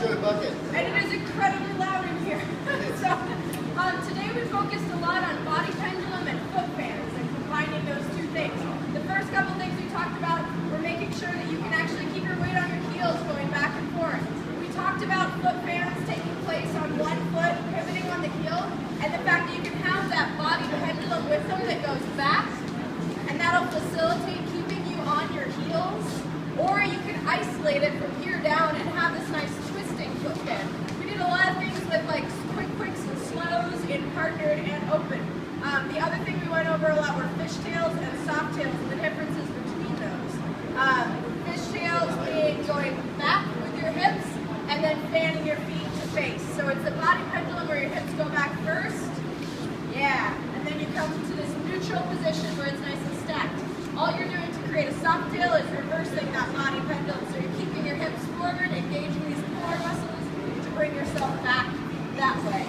Joe Buckett. And it is incredibly loud in here. So today we focused a lot on body pendulum and foot fans and combining those two things. The first couple things we talked about were making sure that you can actually keep your weight on your heels going back and forth. We talked about foot fans taking place on one foot, pivoting on the heel, and the fact that you can have that body pendulum with them that goes back, and that'll facilitate keeping you on your heels, or you can isolate it from here down and have this nice twisting foot fan. We did a lot of things with like quicks and slows in partnered and open. The other thing we went over a lot were fishtails and softtails and the differences between those. Fishtails being going back with your hips and then fanning your feet to face. So it's the body pendulum where your hips go back first. Yeah, and then you come to this neutral position where it's nice and stacked. All you're doing to create a soft tail is reversing that body pendulum. So you're keeping your hips forward, engaging these core muscles to bring yourself back that way.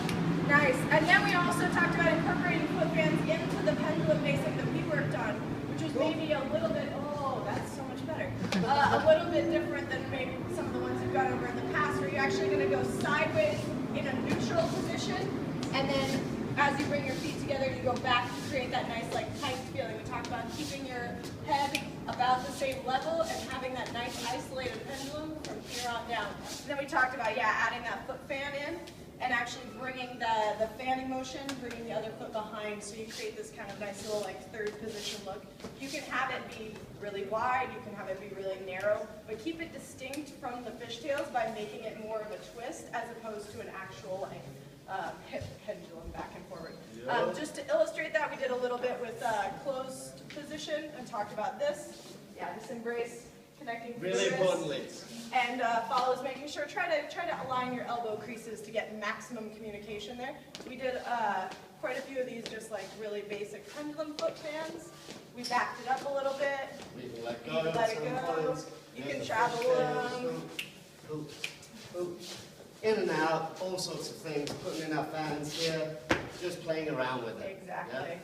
Nice. And then we also talked about incorporating foot fans into the pendulum basic that we worked on, which was maybe a little bit, oh, that's so much better. A little bit different than maybe some of the ones we've gone over in the past, where you're actually going to go sideways in a neutral position, and then as you bring your feet together, you go back to create that nice, like, tight feeling. We talked about keeping your head about the same level and having that nice isolated pendulum from here on down. And then we talked about, adding that foot fan in and actually bringing the fanning motion, bringing the other foot behind, so you create this kind of nice little, like, third position look. You can have it be really wide, you can have it be really narrow, but keep it distinct from the fishtails by making it more of a twist as opposed to an actual, like, hip pendulum back and forward. Just to illustrate that, we did a little bit with closed position and talked about this. Yeah, this embrace, connecting Really importantly. And follows making sure, try to align your elbow creases to get maximum communication there. We did quite a few of these just like really basic pendulum foot fans. We backed it up a little bit. We can let You go. can let it go. You can travel along. In and out, all sorts of things, putting in our fans here, just playing around with it. Exactly. Yeah?